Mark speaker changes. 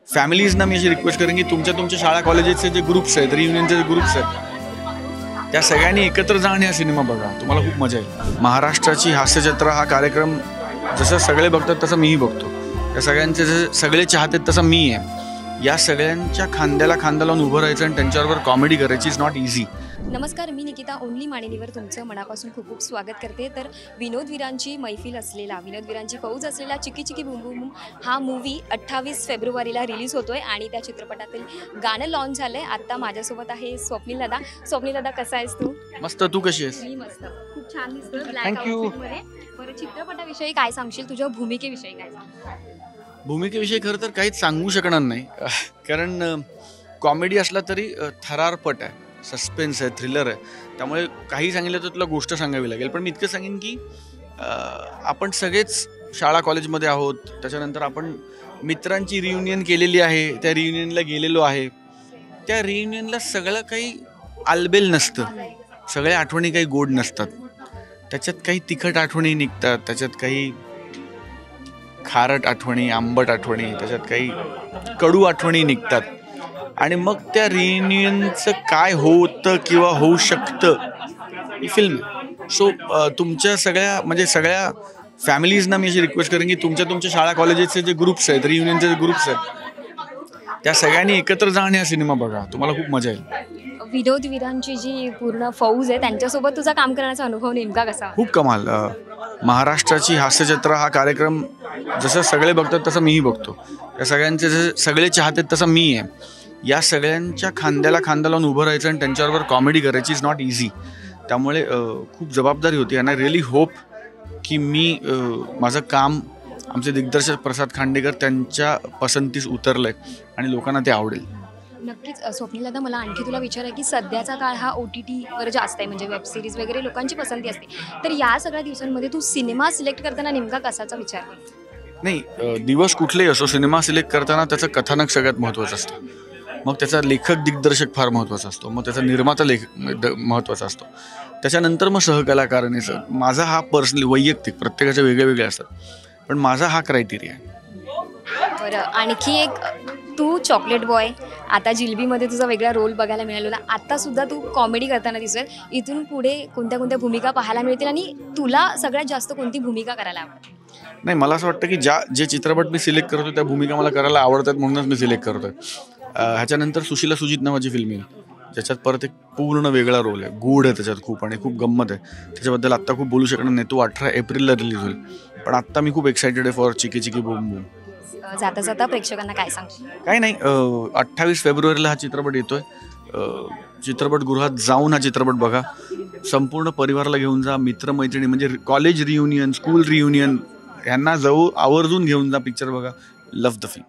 Speaker 1: फॅमिलीजना मी अशी रिक्वेस्ट करेन की तुमच्या शाळा कॉलेजेसचे जे ग्रुप्स आहेत, रियुनियनचे जे ग्रुप्स आहेत, त्या सगळ्यांनी एकत्र जाणे हा सिनेमा बघा, तुम्हाला खूप मजा येईल. महाराष्ट्राची हास्यजत्रा हा कार्यक्रम जसं सगळे बघतात तसं मीही बघतो. त्या सगळ्यांचे जसे सगळे चाहते तसं मी आहे. या सगळ्यांच्या खांद्याला खांदा लावून उभं राहायचं आणि त्यांच्याबरोबर कॉमेडी करायची इज नॉट इझी.
Speaker 2: नमस्कार, मी निकिता ओनली माणिनीवर तुमचं मनापासून खूप खूप स्वागत करते. तर विनोदवीरांची मैफिल असलेला, विनोदवीरांची फौज असलेला चिकी चिकी बूम बूम बूम हा मूवी 28 फेब्रुवारीला रिलीज होतोय आणि त्या चित्रपटातील गाणं लॉन्च झालंय. आता माझ्यासोबत आहे स्वप्नील दादा. स्वप्नील दादा, कसा आहेस तू?
Speaker 1: मस्त. तू कशी आहेस?
Speaker 2: मी मस्त, खूप छान दिसतोय ब्लॅक
Speaker 1: थँक्यू.
Speaker 2: आउटफिटमध्ये. बरं, चित्रपटाविषयी काय सांगशील? तुझ्या भूमिकेविषयी काय सांगशील?
Speaker 1: भूमिकेविषयी खरं तर काहीच सांगू शकणार नाही, कारण कॉमेडी असला तरी थरारपट आहे, सस्पेन्स आहे, थ्रिलर आहे. त्यामुळे काही सांगितलं तर तुला गोष्ट सांगावी लागेल. पण मी इतकं सांगेन की आपण सगळेच शाळा कॉलेजमध्ये आहोत. त्याच्यानंतर आपण मित्रांची रियुनियन केलेली आहे, त्या रियुनियनला गेलेलो आहे. त्या रियुनियनला सगळं काही आलबेल नसतं, सगळ्या आठवणी काही गोड नसतात. त्याच्यात काही तिखट आठवणी निघतात, त्याच्यात काही खारट आठवणी, आंबट आठवणी, त्याच्यात काही कडू आठवणी निघतात. आणि मग त्या रियुनियनचं काय होतं किंवा होऊ शकतं ही फिल्म. सो तुमच्या सगळ्या फॅमिलीजना मी अशी रिक्वेस्ट करेन की तुमच्या शाळा कॉलेजेसचे जे ग्रुप्स आहेत, रियुनियनचे जे ग्रुप्स आहेत, त्या सगळ्यांनी एकत्र जाणे हा सिनेमा बघा, तुम्हाला खूप मजा येईल.
Speaker 2: विनोदवीरांची जी पूर्ण फौज आहे त्यांच्यासोबत तुझा काम करण्याचा अनुभव नेमका कसा?
Speaker 1: खूप कमाल. महाराष्ट्राची हास्यजत्रा हा कार्यक्रम जसं सगळे बघतात तसं मीही बघतो. त्या सगळ्यांचे जसे सगळे चाहते तसं मी आहे. या सगळ्यांच्या खांद्याला खांदा लावून उभं राहायचं आणि त्यांच्याबरोबर कॉमेडी करायची इज नॉट इझी. त्यामुळे खूप जबाबदारी होती. आणि आय रिअली होप की मी माझं काम आमचे दिग्दर्शक प्रसाद खांडेकर त्यांच्या पसंतीस उतरलं आहे आणि लोकांना ते आवडेल.
Speaker 2: नक्कीच. स्वप्नील दादा, मला आणखी तुला विचारायचं की सध्याचा काळ हा OTTवर जास्त आहे, म्हणजे वेब सिरीज वगैरे लोकांची पसंती असते. तर या सगळ्या दिवसांमध्ये तू सिनेमा सिलेक्ट करताना नेमका कसाचा विचार करतो?
Speaker 1: नाही, दिवस कुठलेही असो, सिनेमा सिलेक्ट करताना त्याचं कथानक सगळ्यात महत्त्वाचं असतं. मग त्याचा लेखक दिग्दर्शक फार महत्त्वाचा असतो, मग त्याचा निर्माता महत्त्वाचा असतो, त्याच्यानंतर मग सहकलाकार. आणि माझा हा पर्सनली वैयक्तिक, प्रत्येकाचे वेगळे वेगळे असतात, पण माझा हा क्रायटेरिया आहे.
Speaker 2: बरं, आणखी एक, तू चॉकलेट बॉय, आता जिलबीमध्ये तुझा वेगळा रोल बघायला मिळालेला, आत्तासुद्धा तू कॉमेडी करताना दिसतोय. इथून पुढे कोणत्या कोणत्या भूमिका पाहायला मिळतील आणि तुला सगळ्यात जास्त कोणती भूमिका करायला आवडते?
Speaker 1: नाही, मला असं वाटतं की जे चित्रपट मी सिलेक्ट करतो त्या भूमिका मला करायला आवडतात म्हणूनच मी सिलेक्ट करतोय. ह्याच्यानंतर सुशीला सुजित नावाची फिल्म येईल, ज्याच्यात परत एक पूर्ण वेगळा रोल आहे, गूढ आहे त्याच्यात खूप, आणि खूप गंमत आहे. त्याच्याबद्दल आत्ता खूप बोलू शकणार नाही. तो 18 एप्रिलला रिलीज होईल. पण आत्ता मी खूप एक्सायटेड आहे for chiki chiki boom boom.
Speaker 2: जाता जाता प्रेक्षकांना काय सांगशील?
Speaker 1: काही नाही, 28 फेब्रुवारीला हा चित्रपट येतोय. चित्रपटगृहात जाऊन हा चित्रपट बघा. संपूर्ण परिवाराला घेऊन जा, मित्रमैत्रिणी, म्हणजे कॉलेज रियुनियन, स्कूल रियुनियन, यांना आवर्जून घेऊन जा, पिक्चर बघा. Love the film.